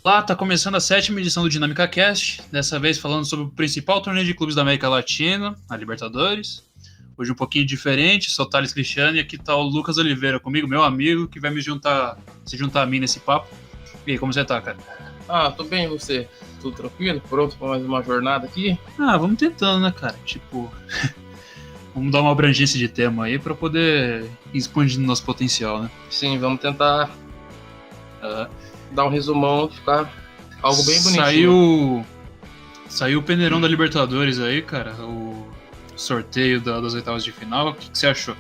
Olá, tá começando a 7ª edição do Dinâmica Cast, dessa vez falando sobre o principal torneio de clubes da América Latina, a Libertadores. Hoje um pouquinho diferente, sou o Thales Cristiano e aqui tá o Lucas Oliveira comigo, meu amigo, que vai se juntar a mim nesse papo. E aí, como você tá, cara? Tô bem, e você? Tudo tranquilo? Pronto para mais uma jornada aqui? Vamos tentando, né, cara? Vamos dar uma abrangência de tema aí pra poder ir expandindo nosso potencial, né? Sim, vamos tentar dar um resumão, ficar algo bem bonitinho. Saiu o peneirão da Libertadores aí, cara, o sorteio das oitavas de final. O que você achou?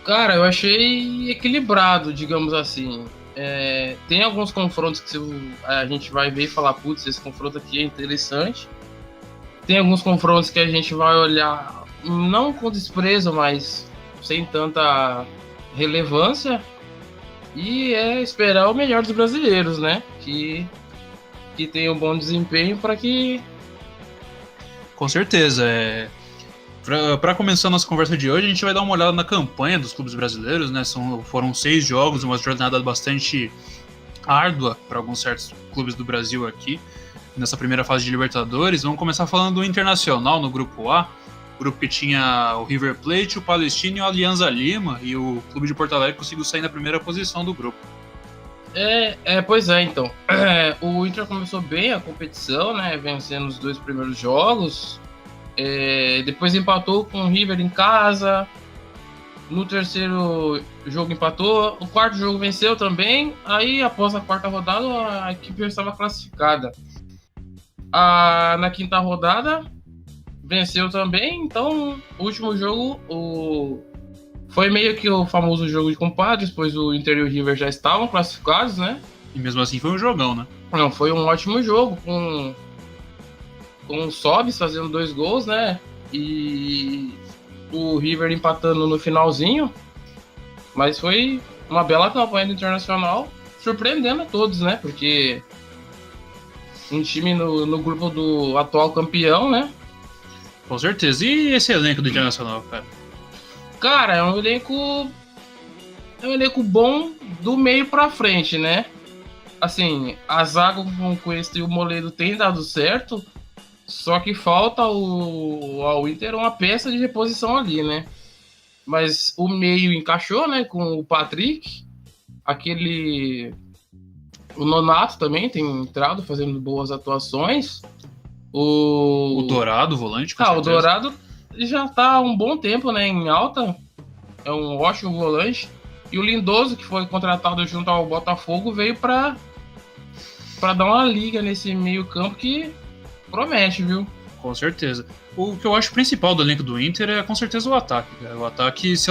Cara, eu achei equilibrado, digamos assim. Tem alguns confrontos que a gente vai ver e falar, putz, esse confronto aqui é interessante. Tem alguns confrontos que a gente vai olhar, não com desprezo, mas sem tanta relevância. E esperar o melhor dos brasileiros, né? Que tenha um bom desempenho para que... Com certeza. Para começar a nossa conversa de hoje, a gente vai dar uma olhada na campanha dos clubes brasileiros, né? Foram 6 jogos, uma jornada bastante árdua para alguns certos clubes do Brasil aqui, nessa primeira fase de Libertadores. Vamos começar falando do Internacional no Grupo A, grupo que tinha o River Plate, o Palestino e o Alianza Lima, e o Clube de Porto Alegre conseguiu sair na primeira posição do grupo. Pois é, então. O Inter começou bem a competição, né? Vencendo os 2 primeiros jogos. Depois empatou com o River em casa. No terceiro jogo empatou. O quarto jogo venceu também. Aí, após a quarta rodada, a equipe já estava classificada. Na quinta rodada, venceu também. Então, o último jogo foi meio que o famoso jogo de compadres, pois o Inter e o River já estavam classificados, né? E mesmo assim foi um jogão, né? Não, foi um ótimo jogo, com o Sobis fazendo 2 gols, né? E o River empatando no finalzinho. Mas foi uma bela campanha do Internacional, surpreendendo a todos, né? Porque um time no grupo do atual campeão, né? Com certeza. E esse elenco do Internacional, cara? Cara, é um elenco bom do meio pra frente, né? Assim, a zaga com o Cuesta e o Moledo tem dado certo, só que falta ao Inter uma peça de reposição ali, né? Mas o meio encaixou, né? Com o Patrick, o Nonato também tem entrado fazendo boas atuações. O Dourado, o volante, com certeza. O Dourado já tá há um bom tempo, né, em alta. É um ótimo volante. E o Lindoso, que foi contratado junto ao Botafogo, veio para dar uma liga nesse meio campo que promete, viu? Com certeza. O que eu acho principal do elenco do Inter é com certeza o ataque, cara. O ataque, se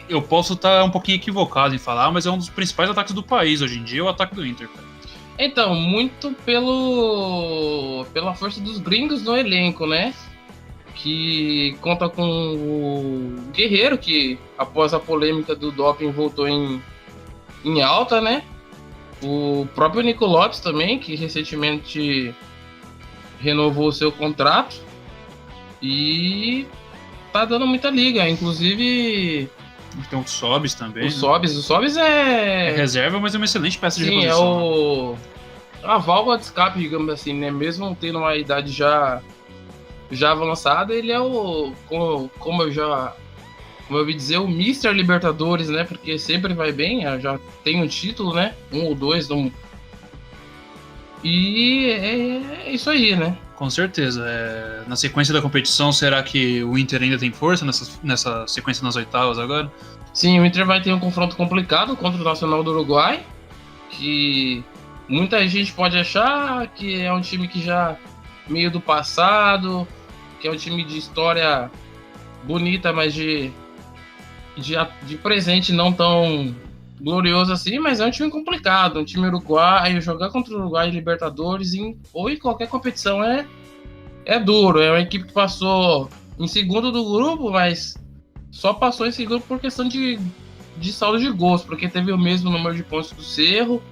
eu posso estar um pouquinho equivocado em falar, mas é um dos principais ataques do país hoje em dia, o ataque do Inter, cara. Então, muito pela força dos gringos no elenco, né? Que conta com o Guerreiro, que após a polêmica do doping voltou em alta, né? O próprio Nico Lopes também, que recentemente renovou o seu contrato e tá dando muita liga. Inclusive, tem o Sobis também. O Sobis é reserva, mas é uma excelente peça de reposição. É a válvula de escape, digamos assim, né? Mesmo tendo uma idade já avançada, ele é como eu ouvi dizer, o Mr. Libertadores, né? Porque sempre vai bem, já tem um título, né? 1 ou 2. E é isso aí, né? Com certeza. Na sequência da competição, será que o Inter ainda tem força nessa sequência nas oitavas agora? Sim, o Inter vai ter um confronto complicado contra o Nacional do Uruguai, que muita gente pode achar que é um time que já meio do passado, que é um time de história bonita, mas de presente não tão glorioso assim, mas é um time complicado, um time uruguaio. Jogar contra o Uruguai em Libertadores ou em qualquer competição é duro. É uma equipe que passou em segundo do grupo, mas só passou em segundo por questão de saldo de gols, porque teve o mesmo número de pontos do Cerro.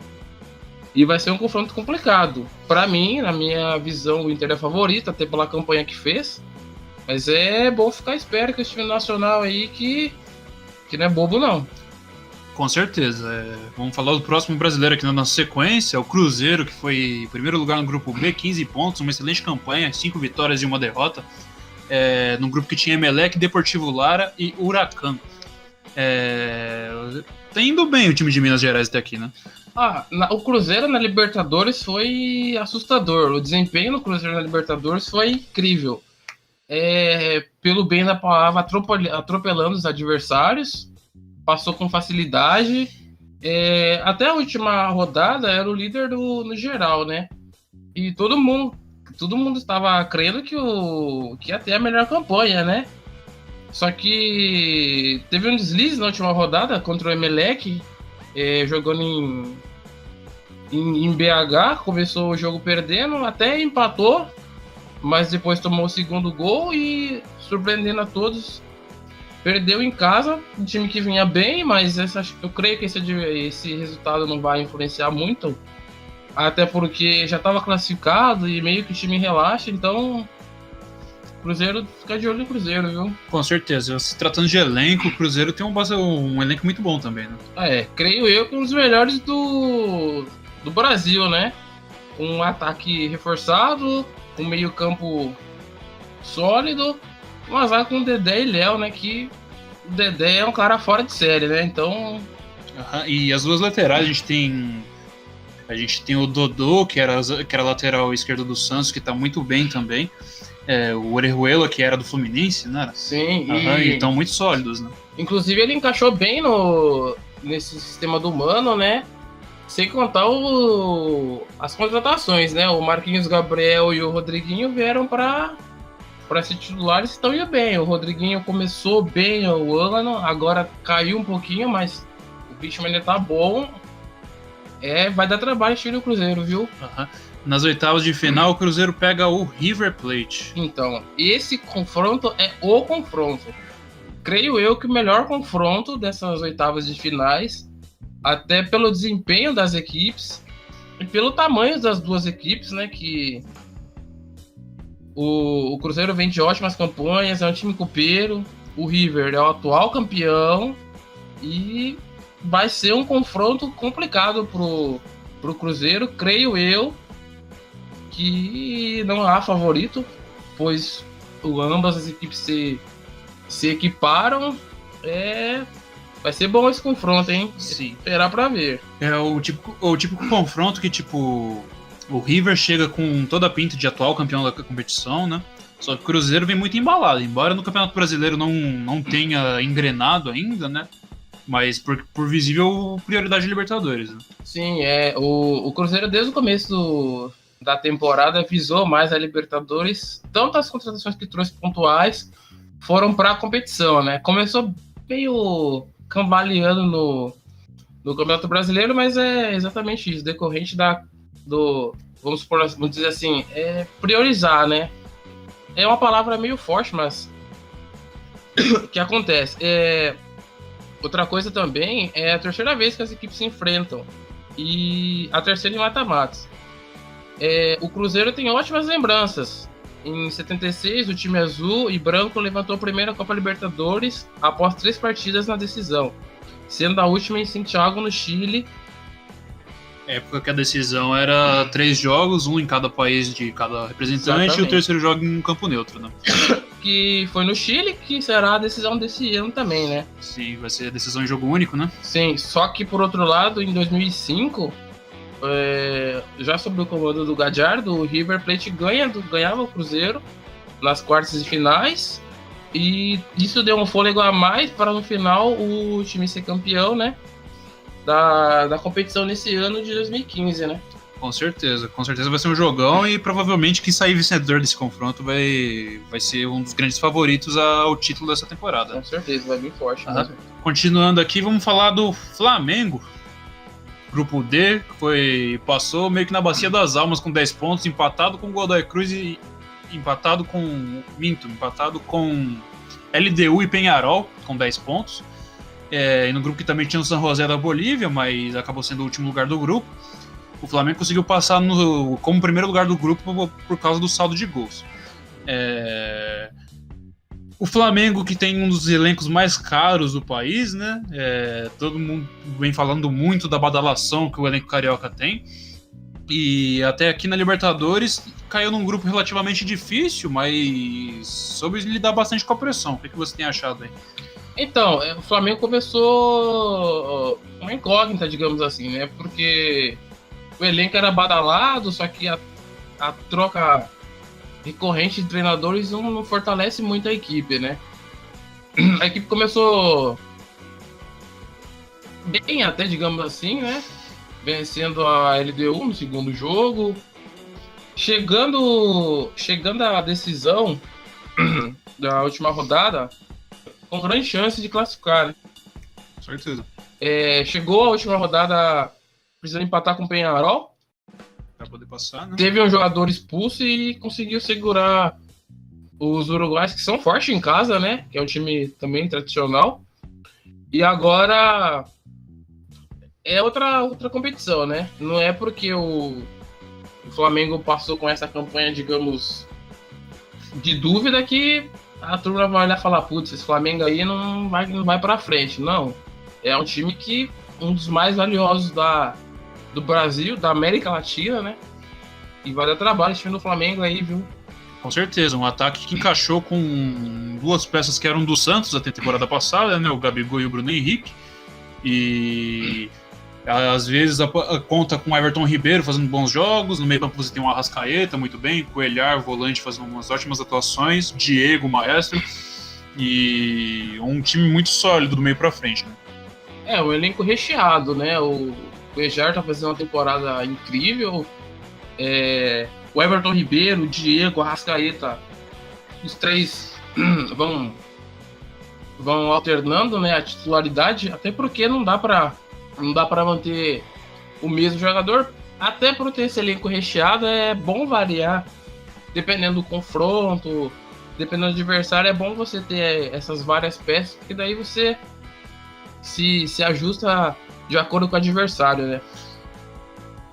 E vai ser um confronto complicado. Para mim, na minha visão, o Inter é favorito, até pela campanha que fez. Mas é bom ficar esperto com esse time nacional aí, que não é bobo, não. Com certeza. Vamos falar do próximo brasileiro aqui na nossa sequência, o Cruzeiro, que foi em primeiro lugar no grupo B, 15 pontos, uma excelente campanha, 5 vitórias e 1 derrota, no grupo que tinha Emelec, Deportivo Lara e Huracan. Tá indo bem o time de Minas Gerais até aqui, né? O Cruzeiro na Libertadores foi assustador. O desempenho do Cruzeiro na Libertadores foi incrível. Pelo bem da palavra, atropelando os adversários, passou com facilidade. Até a última rodada era o líder no geral, né? E todo mundo estava crendo que ia ter a melhor campanha, né? Só que teve um deslize na última rodada contra o Emelec, jogando em BH, começou o jogo perdendo, até empatou, mas depois tomou o segundo gol e, surpreendendo a todos, perdeu em casa, um time que vinha bem, mas eu creio que esse resultado não vai influenciar muito, até porque já estava classificado e meio que o time relaxa, então Cruzeiro, fica de olho no Cruzeiro, viu? Com certeza. Se tratando de elenco, o Cruzeiro tem um elenco muito bom também, né? Creio eu que um dos melhores do Brasil, né? Um ataque reforçado, um meio campo sólido, uma zaga com o Dedé e Léo, né? Que o Dedé é um cara fora de série, né? Então... E as duas laterais, a gente tem o Dodô, que era lateral esquerdo do Santos, que tá muito bem também. O Orejuela, que era do Fluminense, né? Sim. E estão muito sólidos, né? Inclusive, ele encaixou bem nesse sistema do Mano, né? Sem contar as contratações, né? O Marquinhos Gabriel e o Rodriguinho vieram para ser titulares e estão indo bem. O Rodriguinho começou bem o ano, agora caiu um pouquinho, mas o bicho ainda tá bom. Vai dar trabalho esse o Cruzeiro, viu? Nas oitavas de final, o Cruzeiro pega o River Plate. Então, esse confronto é o confronto. Creio eu que o melhor confronto dessas oitavas de finais, até pelo desempenho das equipes e pelo tamanho das duas equipes, né? Que o Cruzeiro vem de ótimas campanhas, é um time copeiro. O River é o atual campeão e vai ser um confronto complicado pro Cruzeiro, creio eu. Que não há favorito, pois ambas as equipes se equiparam. Vai ser bom esse confronto, hein? Sim. Esperar pra ver. É o típico confronto que, tipo, o River chega com toda a pinta de atual campeão da competição, né? Só que o Cruzeiro vem muito embalado, embora no Campeonato Brasileiro não tenha engrenado ainda, né? Mas por visível prioridade de Libertadores, né? Sim, o Cruzeiro desde o começo da temporada visou mais a Libertadores, tanto as contratações que trouxe pontuais foram para a competição, né? Começou meio cambaleando no Campeonato Brasileiro, mas é exatamente isso, decorrente vamos dizer assim, priorizar, né? É uma palavra meio forte, mas o que acontece? Outra coisa também é a terceira vez que as equipes se enfrentam e a terceira em mata-matas. O Cruzeiro tem ótimas lembranças. Em 76, o time azul e branco levantou a primeira Copa Libertadores após 3 partidas na decisão, sendo a última em Santiago, no Chile. Época que a decisão era 3 jogos, um em cada país de cada representante. Exatamente. E o terceiro jogo em campo neutro, né? Que foi no Chile, que será a decisão desse ano também, né? Sim, vai ser a decisão em jogo único, né? Sim, só que por outro lado, em 2005... já sob o comando do Gallardo, o River Plate ganhava o Cruzeiro nas quartas de finais, e isso deu um fôlego a mais para no final o time ser campeão, né, da competição nesse ano de 2015, né? Com certeza vai ser um jogão e provavelmente quem sair vencedor desse confronto vai ser um dos grandes favoritos ao título dessa temporada. Com certeza, vai vir forte. Continuando aqui, vamos falar do Flamengo. Grupo D, passou meio que na bacia das almas com 10 pontos, empatado com o Godoy Cruz e empatado com LDU e Peñarol com 10 pontos. E no grupo que também tinha o San José da Bolívia, mas acabou sendo o último lugar do grupo. O Flamengo conseguiu passar como primeiro lugar do grupo por causa do saldo de gols. O Flamengo, que tem um dos elencos mais caros do país, né? Todo mundo vem falando muito da badalação que o elenco carioca tem. E até aqui na Libertadores caiu num grupo relativamente difícil, mas soube lidar bastante com a pressão. O que você tem achado aí? Então, o Flamengo começou uma incógnita, digamos assim, né? Porque o elenco era badalado, só que a troca recorrente de treinadores não fortalece muito a equipe, né? A equipe começou bem até, digamos assim, né? Vencendo a LDU no segundo jogo. Chegando à decisão da última rodada, com grande chance de classificar, né? Certeza. Chegou a última rodada precisando empatar com o Peñarol. Pra poder passar, né? Teve um jogador expulso e conseguiu segurar os uruguaios, que são fortes em casa, né? Que é um time também tradicional. E agora é outra competição, né? Não é porque o Flamengo passou com essa campanha, digamos, de dúvida que a turma vai olhar e falar, putz, esse Flamengo aí não vai pra frente. Não. É um time que um dos mais valiosos do Brasil, da América Latina, né? E vai dar trabalho esse time do Flamengo aí, viu? Com certeza, um ataque que encaixou com duas peças que eram do Santos até a temporada passada, né? O Gabigol e o Bruno Henrique. E às vezes conta com o Everton Ribeiro fazendo bons jogos. No meio campo você tem o Arrascaeta muito bem, Coelhar, volante, fazendo umas ótimas atuações, Diego, maestro. E um time muito sólido do meio pra frente, né? Um elenco recheado, né? O Bejar tá fazendo uma temporada incrível. O Everton Ribeiro, o Diego, a Arrascaeta, os três vão alternando, né, a titularidade, até porque não dá para manter o mesmo jogador. Até por ter esse elenco recheado, é bom variar, dependendo do confronto, dependendo do adversário, é bom você ter essas várias peças, porque daí você se ajusta de acordo com o adversário, né?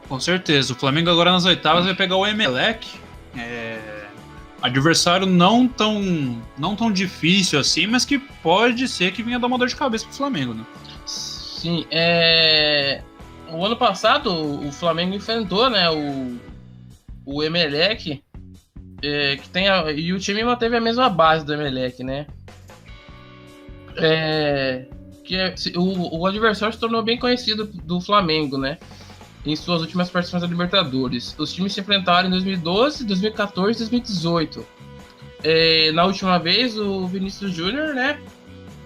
Com certeza. O Flamengo agora nas oitavas vai pegar o Emelec. Adversário não tão difícil assim, mas que pode ser que venha dar uma dor de cabeça pro Flamengo, né? Sim. O ano passado o Flamengo enfrentou, né, o Emelec, e o time manteve a mesma base do Emelec, né? O adversário se tornou bem conhecido do Flamengo, né? Em suas últimas participações da Libertadores. Os times se enfrentaram em 2012, 2014 e 2018. Na última vez, o Vinícius Júnior, né,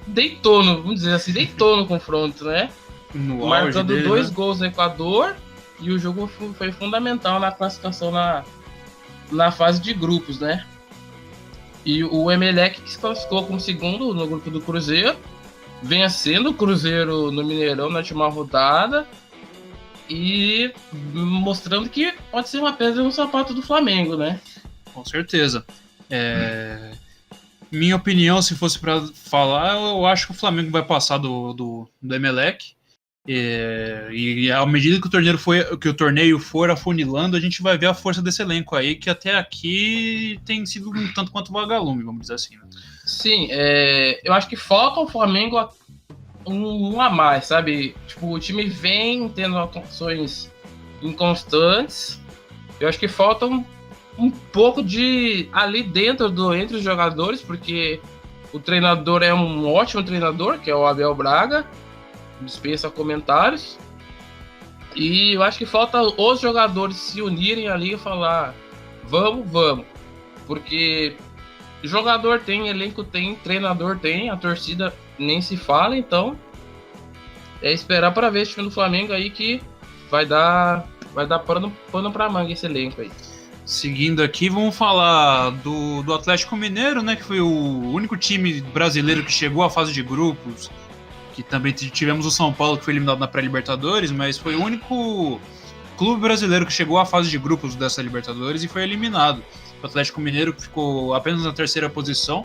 deitou no confronto, né? Marcando dele, 2 né? gols no Equador, e o jogo foi fundamental na classificação na fase de grupos, né? E o Emelec, que se classificou como segundo no grupo do Cruzeiro, vencendo o Cruzeiro no Mineirão na última rodada, e mostrando que pode ser uma pedra no sapato do Flamengo, né? Com certeza. Minha opinião, se fosse para falar, eu acho que o Flamengo vai passar do Emelec. E à medida que o torneio for afunilando, a gente vai ver a força desse elenco aí, que até aqui tem sido um tanto quanto vagalume, vamos dizer assim. Né? Sim, eu acho que falta ao Flamengo um a mais, sabe? Tipo, o time vem tendo atuações inconstantes. Eu acho que falta um pouco de ali dentro entre os jogadores, porque o treinador é um ótimo treinador, que é o Abel Braga, dispensa comentários. E eu acho que falta os jogadores se unirem ali e falar: vamos, porque jogador tem, elenco tem, treinador tem, a torcida nem se fala, então é esperar para ver esse time do Flamengo aí, que vai dar pano pra manga esse elenco aí. Seguindo aqui, vamos falar do Atlético Mineiro, né, que foi o único time brasileiro que chegou à fase de grupos, que também tivemos o São Paulo, que foi eliminado na pré-Libertadores, mas foi o único clube brasileiro que chegou à fase de grupos dessa Libertadores e foi eliminado. O Atlético Mineiro ficou apenas na terceira posição,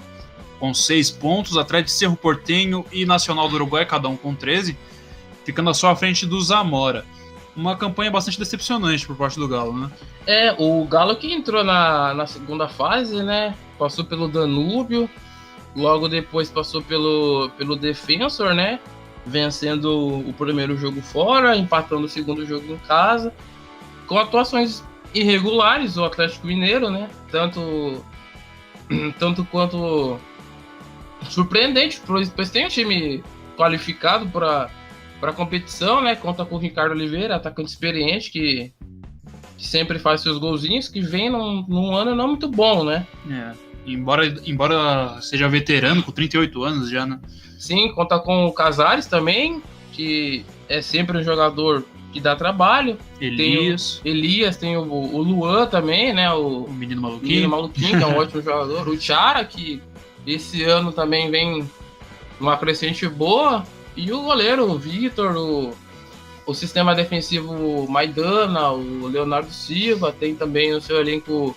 com 6 pontos, atrás de Cerro Porteño e Nacional do Uruguai, cada um com 13, ficando só à frente do Zamora. Uma campanha bastante decepcionante por parte do Galo, né? O Galo que entrou na segunda fase, né? Passou pelo Danúbio Logo depois passou pelo Defensor, né? Vencendo o primeiro jogo fora, empatando o segundo jogo em casa. Com atuações irregulares, o Atlético Mineiro, né? Tanto quanto surpreendente, pois tem um time qualificado para a competição, né? Conta com o Ricardo Oliveira, atacante experiente, que sempre faz seus golzinhos, que vem num ano não muito bom, né? Embora seja veterano, com 38 anos já, né? Sim, conta com o Casares também, que é sempre um jogador que dá trabalho. Elias. Tem o Luan também, né? O Menino Maluquinho. Menino Maluquinho, que é um ótimo jogador. O Chara, que esse ano também vem numa crescente boa. E o goleiro, o Vitor, o sistema defensivo Maidana, o Leonardo Silva, tem também no seu elenco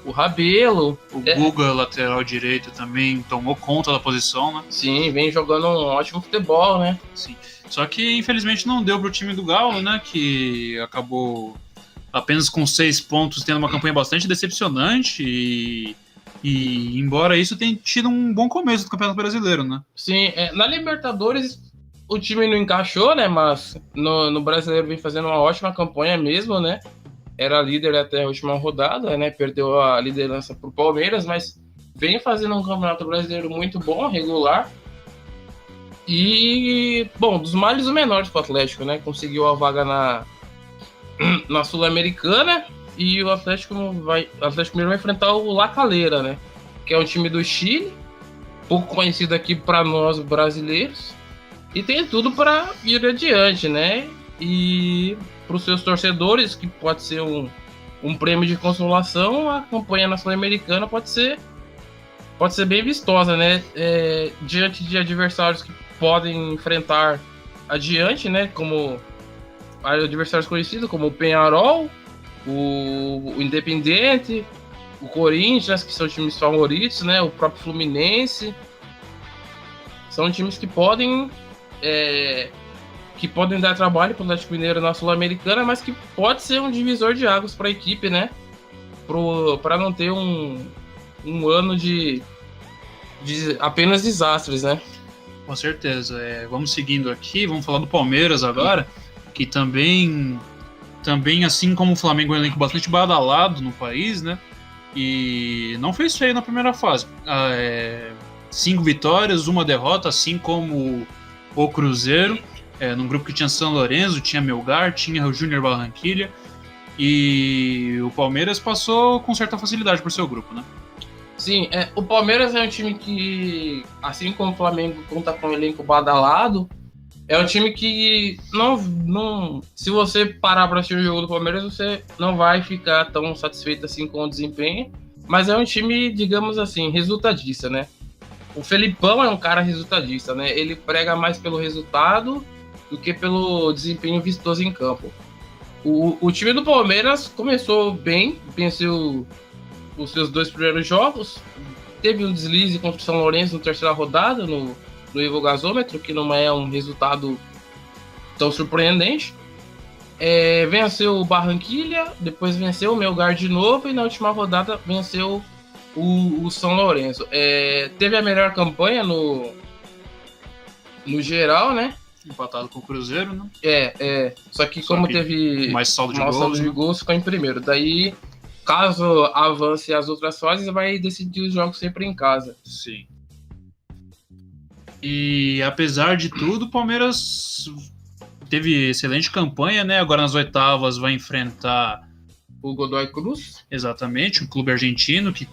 o Rabelo. O Guga, lateral direito, também tomou conta da posição, né? Sim, vem jogando um ótimo futebol, né? Sim. Só que, infelizmente, não deu pro time do Galo, né? Que acabou apenas com 6 pontos, tendo uma campanha bastante decepcionante. E embora isso, tenha tido um bom começo do Campeonato Brasileiro, né? Sim, na Libertadores o time não encaixou, né? Mas no Brasileiro vem fazendo uma ótima campanha mesmo, né? Era líder até a última rodada, né? Perdeu a liderança pro Palmeiras, mas vem fazendo um Campeonato Brasileiro muito bom, regular. E, bom, dos males o menor pro Atlético, né? Conseguiu a vaga na Sul-Americana e o Atlético Mineiro vai enfrentar o La Calera, né? Que é um time do Chile, pouco conhecido aqui para nós brasileiros. E tem tudo para ir adiante, né? E para os seus torcedores, que pode ser um prêmio de consolação, a campanha na Sul-Americana pode ser bem vistosa, né? Diante de adversários que podem enfrentar adiante, né? Como adversários conhecidos, como o Peñarol, o Independiente, o Corinthians, que são times favoritos, né? O próprio Fluminense. São times que podem dar trabalho para o Atlético Mineiro na Sul-Americana, mas que pode ser um divisor de águas para a equipe, né? Para não ter um ano de apenas desastres, né? Com certeza. Vamos seguindo aqui, vamos falar do Palmeiras agora, que também assim como o Flamengo, é um elenco bastante badalado no país, né? E não fez feio na primeira fase. 5 vitórias, 1 derrota, assim como o Cruzeiro, num grupo que tinha São Lourenço, tinha Melgar, tinha o Júnior Barranquilla, e o Palmeiras passou com certa facilidade por seu grupo, né? Sim, o Palmeiras é um time que, assim como o Flamengo conta com um elenco badalado, é um time que não se você parar para assistir o jogo do Palmeiras, você não vai ficar tão satisfeito assim com o desempenho, mas é um time, digamos assim, resultadista, né? O Felipão é um cara resultadista, né? Ele prega mais pelo resultado do que pelo desempenho vistoso em campo. O time do Palmeiras começou bem, venceu os seus 2 primeiros jogos, teve um deslize contra o São Lourenço na terceira rodada, no Evo Gasômetro, que não é um resultado tão surpreendente. Venceu o Barranquilla, depois venceu o Melgar de novo e na última rodada venceu o São Lourenço. Teve a melhor campanha no geral, né? Empatado com o Cruzeiro, né? Só que teve mais saldo de gols, ficou em primeiro. Daí, caso avance as outras fases, vai decidir os jogos sempre em casa. Sim. E apesar de tudo, o Palmeiras teve excelente campanha, né? Agora nas oitavas vai enfrentar o Godoy Cruz. Exatamente, um clube argentino que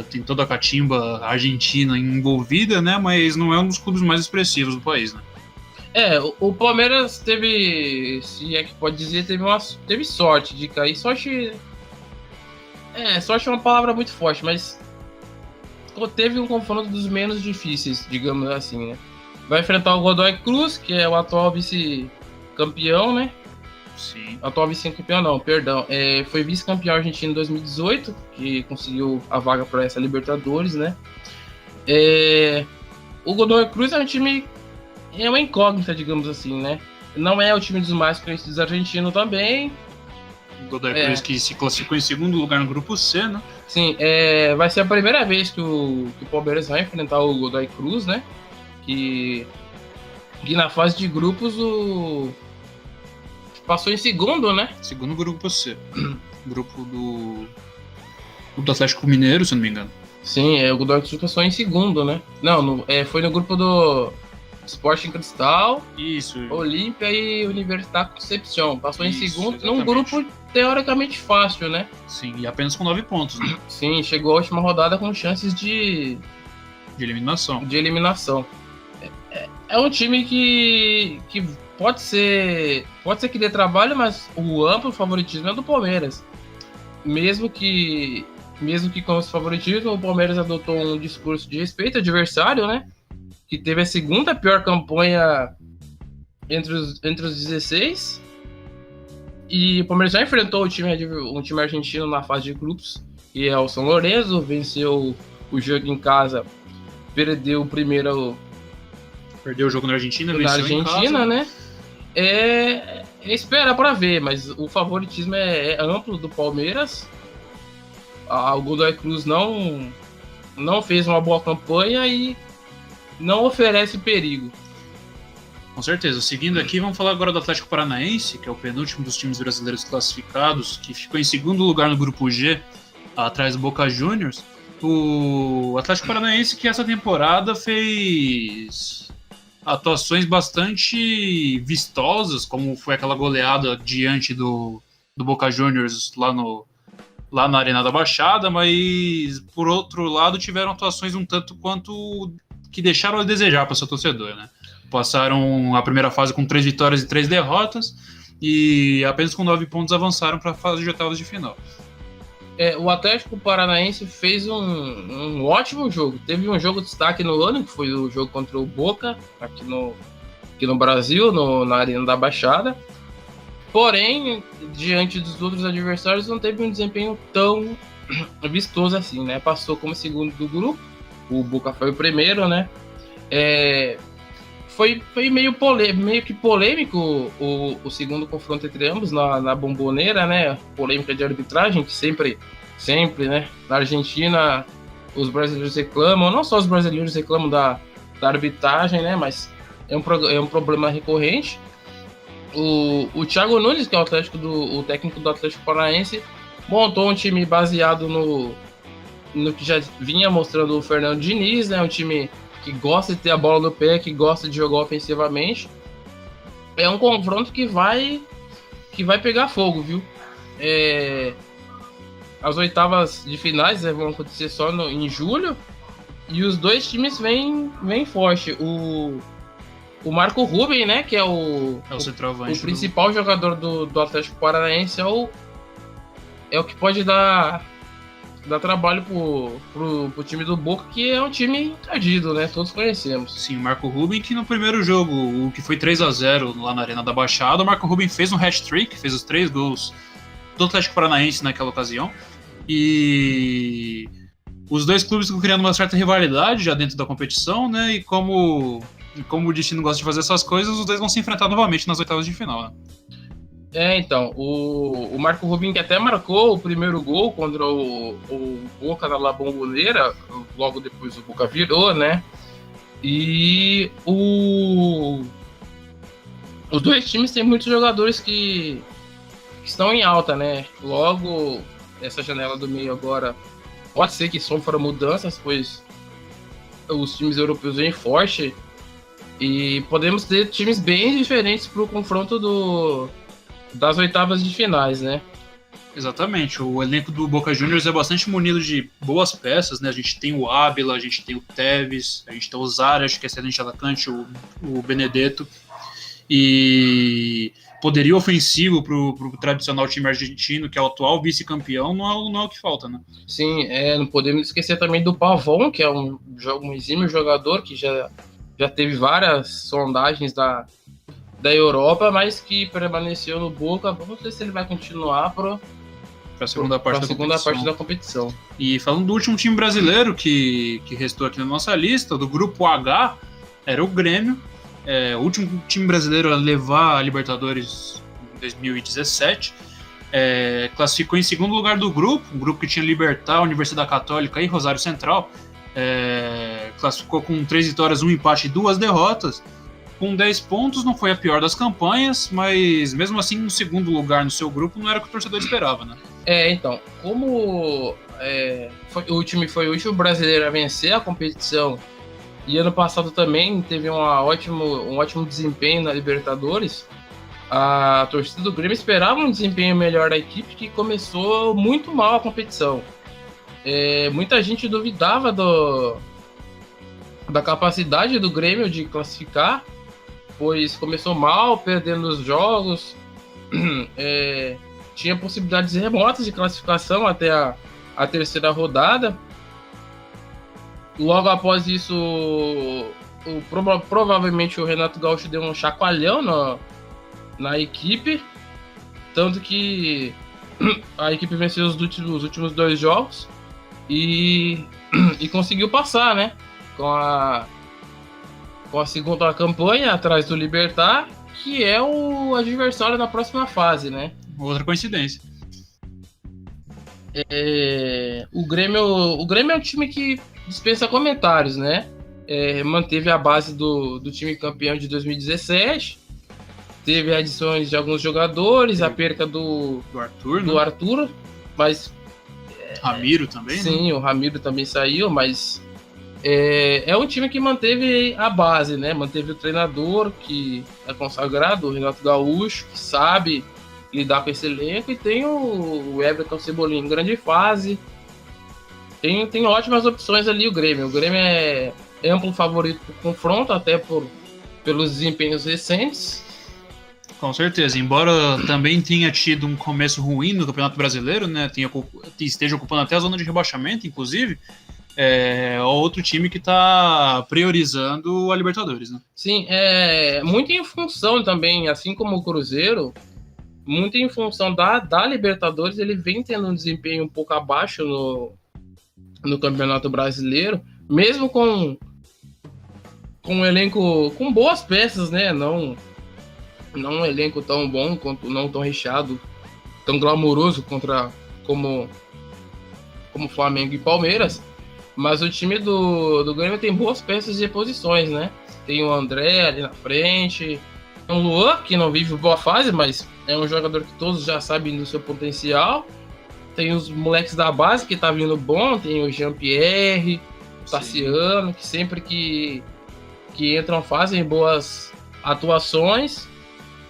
tem toda a catimba argentina envolvida, né? Mas não é um dos clubes mais expressivos do país, né? O Palmeiras teve, se é que pode dizer, teve sorte de cair. Sorte é uma palavra muito forte, mas teve um confronto dos menos difíceis, digamos assim, né? Vai enfrentar o Godoy Cruz, que é o atual vice-campeão, né? Sim. Atual vice-campeão não, perdão. Foi vice-campeão argentino em 2018, que conseguiu a vaga para essa Libertadores, né? O Godoy Cruz é um time, é uma incógnita, digamos assim, né? Não é o time dos mais conhecidos argentinos também, O Godoy Cruz que se classificou em segundo lugar no grupo C, né? Sim, vai ser a primeira vez que o Palmeiras vai enfrentar o Godoy Cruz, né? Que na fase de grupos passou em segundo, né? Segundo grupo C. Grupo do Atlético Mineiro, se eu não me engano. Sim, o Godoy Cruz passou em segundo, né? Não, foi no grupo do Sporting Cristal, Isso. Olímpia e Universidade Concepción. Passou em segundo, exatamente. num grupo teoricamente fácil, né? Sim, e apenas com 9 pontos, né? Sim, chegou a última rodada com chances de eliminação. É um time que pode ser que dê trabalho, mas o amplo favoritismo é do Palmeiras. Mesmo que com esse favoritismo, o Palmeiras adotou um discurso de respeito ao adversário, né? Que teve a segunda pior campanha entre os 16. E o Palmeiras já enfrentou um time argentino na fase de grupos, que é o São Lourenço, venceu o jogo em casa, perdeu o primeiro... Perdeu o jogo na Argentina, na venceu Argentina, em casa. Né? Espera para ver, mas o favoritismo é amplo do Palmeiras. O Godoy Cruz não fez uma boa campanha e não oferece perigo. Com certeza. Seguindo aqui, vamos falar agora do Atlético Paranaense, que é o penúltimo dos times brasileiros classificados, que ficou em segundo lugar no grupo G, atrás do Boca Juniors. O Atlético Paranaense que essa temporada fez atuações bastante vistosas, como foi aquela goleada diante do Boca Juniors lá na Arena da Baixada, mas por outro lado tiveram atuações um tanto quanto que deixaram a desejar para seu torcedor, né? Passaram a primeira fase com 3 vitórias e 3 derrotas e apenas com 9 pontos avançaram para a fase de oitavas de final. O Atlético Paranaense fez um ótimo jogo. Teve um jogo de destaque no ano, que foi o jogo contra o Boca, aqui no Brasil, na Arena da Baixada. Porém, diante dos outros adversários, não teve um desempenho tão vistoso assim, né? Passou como segundo do grupo, o Boca foi o primeiro, né? Foi meio que polêmico o segundo confronto entre ambos na Bombonera, né? Polêmica de arbitragem, que sempre, né? Na Argentina, os brasileiros reclamam, não só os brasileiros reclamam da arbitragem, né? Mas é um problema recorrente. O Thiago Nunes, que é o técnico do Atlético Paranaense, montou um time baseado no que já vinha mostrando o Fernando Diniz, né? Um time que gosta de ter a bola no pé, que gosta de jogar ofensivamente. É um confronto que vai pegar fogo, viu? As oitavas de finais vão acontecer só em julho, e os dois times vêm forte. O Marco Ruben, né, que é o centroavante, o principal jogador do Atlético Paranaense, é o que pode dar trabalho pro time do Boca, que é um time encardido, né? Todos conhecemos. Sim, o Marco Ruben, que no primeiro jogo, o que foi 3-0 lá na Arena da Baixada, o Marco Ruben fez um hat-trick, fez os 3 gols do Atlético Paranaense naquela ocasião. E os dois clubes estão criando uma certa rivalidade já dentro da competição, né? E como o destino gosta de fazer essas coisas, os dois vão se enfrentar novamente nas oitavas de final, né? Então, o Marco Rubin, que até marcou o primeiro gol contra o Boca na La Bombonera, logo depois o Boca virou, né? E os dois times têm muitos jogadores que estão em alta, né? Logo, essa janela do meio agora pode ser que sofra mudanças, pois os times europeus vêm forte e podemos ter times bem diferentes para o confronto das oitavas de finais, né? Exatamente, o elenco do Boca Juniors é bastante munido de boas peças, né? A gente tem o Ábila, a gente tem o Tevez, a gente tem o Zárate, que é excelente atacante, o Benedetto, e poderio ofensivo pro tradicional time argentino, que é o atual vice-campeão, não é o que falta, né? Sim, não podemos esquecer também do Pavon, que é um exímio jogador que já teve várias sondagens da Europa, mas que permaneceu no Boca. Vamos ver se ele vai continuar para a segunda parte da competição. E falando do último time brasileiro que restou aqui na nossa lista, do grupo H, era o Grêmio, o último time brasileiro a levar a Libertadores em 2017. classificou em segundo lugar do grupo, um grupo que tinha Libertad, Universidade Católica e Rosário Central. Classificou com 3 vitórias, 1 empate e 2 derrotas. Com 10 pontos, não foi a pior das campanhas, mas mesmo assim, um segundo lugar no seu grupo não era o que o torcedor esperava, né? Então, como o time foi o último brasileiro a vencer a competição e ano passado também teve um ótimo desempenho na Libertadores, a torcida do Grêmio esperava um desempenho melhor da equipe, que começou muito mal a competição. Muita gente duvidava da capacidade do Grêmio de classificar, pois começou mal, perdendo os jogos, tinha possibilidades remotas de classificação até a terceira rodada. Logo após isso, provavelmente o Renato Gaúcho deu um chacoalhão na equipe, tanto que a equipe venceu os últimos 2 jogos e conseguiu passar, né? Com a segunda campanha atrás do Libertad, que é o adversário na próxima fase, né? Outra coincidência. O Grêmio é um time que dispensa comentários, né? Manteve a base do time campeão de 2017, teve adições de alguns jogadores, a perca do Arthur, mas Ramiro também, sim, né? O Ramiro também saiu, mas é um time que manteve a base, né? Manteve o treinador, que é consagrado, o Renato Gaúcho, que sabe lidar com esse elenco, e tem o Everton Cebolinha em grande fase. Tem ótimas opções ali o Grêmio. O Grêmio é amplo favorito para o confronto, até pelos desempenhos recentes. Com certeza, embora também tenha tido um começo ruim no Campeonato Brasileiro, né? Esteja ocupando até a zona de rebaixamento, inclusive. Outro time que está priorizando a Libertadores, né? Sim, muito em função também, assim como o Cruzeiro, muito em função da Libertadores, ele vem tendo um desempenho um pouco abaixo no Campeonato Brasileiro, mesmo com um elenco com boas peças, né? Não um elenco tão bom, não tão recheado, tão glamouroso como Flamengo e Palmeiras. Mas o time do Grêmio tem boas peças de posições, né? Tem o André ali na frente, tem o Luan, que não vive boa fase, mas é um jogador que todos já sabem do seu potencial. Tem os moleques da base que tá vindo bom, tem o Jean-Pierre, o Tassiano, que sempre que entram fazem boas atuações.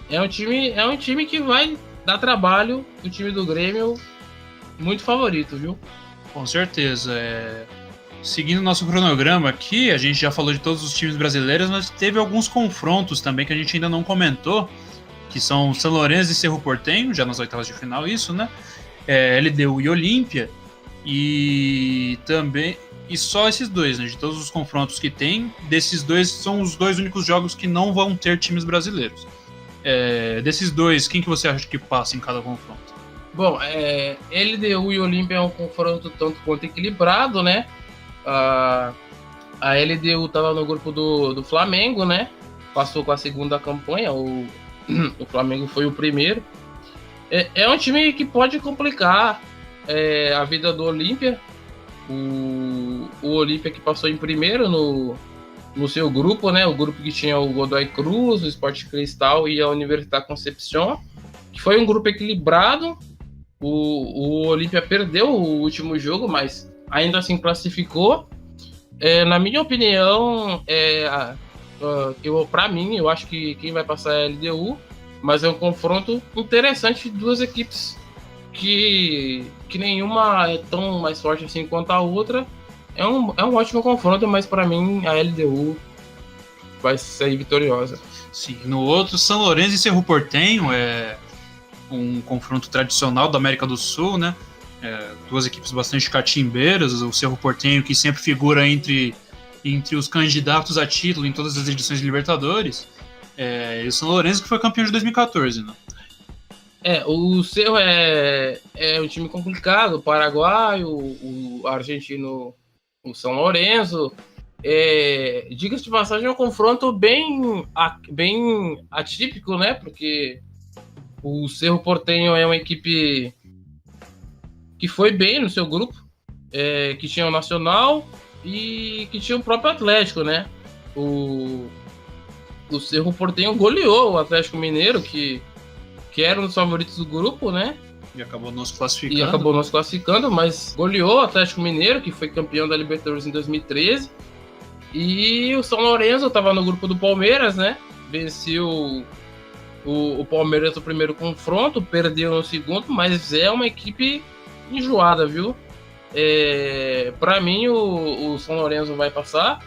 É um time que vai dar trabalho, o time do Grêmio, muito favorito, viu? Com certeza. Seguindo o nosso cronograma aqui, a gente já falou de todos os times brasileiros, mas teve alguns confrontos também que a gente ainda não comentou, que são São Lourenço e Cerro Porteño, já nas oitavas de final, isso, né? LDU e Olímpia, e só esses dois, né? De todos os confrontos que tem, desses dois são os 2 únicos jogos que não vão ter times brasileiros. Desses dois, quem que você acha que passa em cada confronto? Bom, LDU e Olímpia é um confronto tanto quanto equilibrado, né? A LDU estava no grupo do Flamengo, né? Passou com a segunda campanha, o Flamengo foi o primeiro. É um time que pode complicar a vida do Olímpia. O Olímpia que passou em primeiro no seu grupo, né? O grupo que tinha o Godoy Cruz, o Sport Cristal e a Universidade Concepción, que foi um grupo equilibrado. O Olímpia perdeu o último jogo, mas ainda assim classificou. Na minha opinião, para mim, eu acho que quem vai passar é a LDU, mas é um confronto interessante de duas equipes que nenhuma é tão mais forte assim quanto a outra. É um ótimo confronto, mas para mim a LDU vai sair vitoriosa. Sim, no outro, São Lourenço e Cerro Porteño é um confronto tradicional da América do Sul, né? Duas equipes bastante catimbeiras, o Cerro Porteño que sempre figura entre os candidatos a título em todas as edições de Libertadores, e o São Lourenço que foi campeão de 2014, né? O Cerro é um time complicado, o paraguaio, o argentino, o São Lourenço. Diga-se de passagem, é um confronto bem atípico, né? Porque O Cerro Porteño é uma equipe que foi bem no seu grupo, que tinha o Nacional e que tinha o próprio Atlético, né? O Cerro Porteño goleou o Atlético Mineiro, que era um dos favoritos do grupo, né? E acabou nos classificando. Mas goleou o Atlético Mineiro, que foi campeão da Libertadores em 2013. E o São Lourenço estava no grupo do Palmeiras, né? Venceu o Palmeiras no primeiro confronto, perdeu no segundo, mas é uma equipe enjoada, viu? Para mim, o São Lourenço vai passar.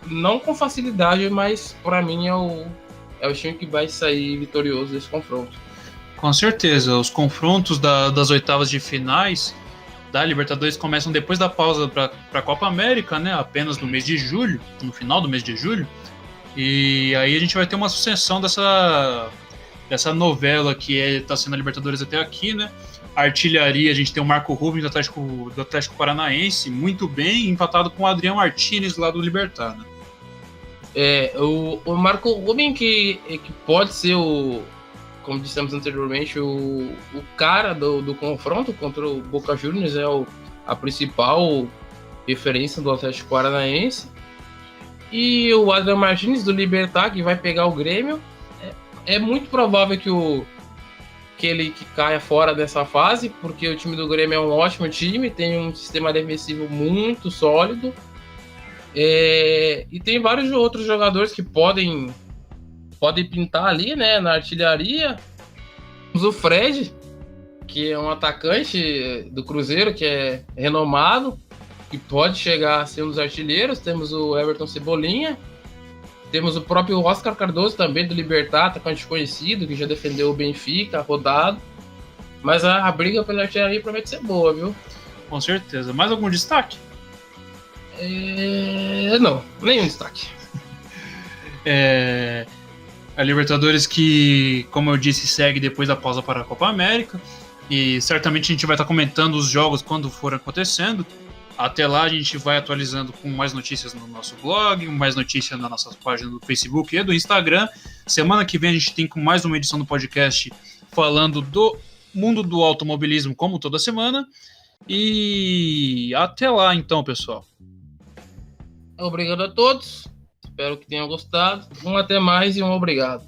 Não com facilidade, mas para mim é o time que vai sair vitorioso desse confronto. Com certeza, os confrontos das oitavas de finais da Libertadores começam depois da pausa para a Copa América, né? Apenas no mês de julho, no final do mês de julho. E aí a gente vai ter uma sucessão dessa novela que está sendo a Libertadores até aqui, né? A artilharia, a gente tem o Marco Rubens do Atlético Paranaense, muito bem, empatado com o Adriano Martínez lá do Libertad, né? O Marco Rubens que pode ser como dissemos anteriormente, o cara do confronto contra o Boca Juniors, a principal referência do Atlético Paranaense. E o Adriano Martínez do Libertad, que vai pegar o Grêmio. É muito provável que ele caia fora dessa fase, porque o time do Grêmio é um ótimo time, tem um sistema defensivo muito sólido. E tem vários outros jogadores que podem pintar ali, né, na artilharia. Temos o Fred, que é um atacante do Cruzeiro, que é renomado, que pode chegar a ser um dos artilheiros. Temos o Everton Cebolinha. Temos o próprio Oscar Cardoso, também do Libertad, atacante conhecido, que já defendeu o Benfica, rodado. Mas a briga pela artilharia promete ser boa, viu? Com certeza. Mais algum destaque? Não, nenhum destaque. A Libertadores que, como eu disse, segue depois da pausa para a Copa América. E certamente a gente vai estar comentando os jogos quando for acontecendo. Até lá a gente vai atualizando com mais notícias no nosso blog, mais notícias na nossa página do Facebook e do Instagram. Semana que vem a gente tem com mais uma edição do podcast falando do mundo do automobilismo, como toda semana. E até lá então, pessoal. Obrigado a todos. Espero que tenham gostado. Até mais e obrigado.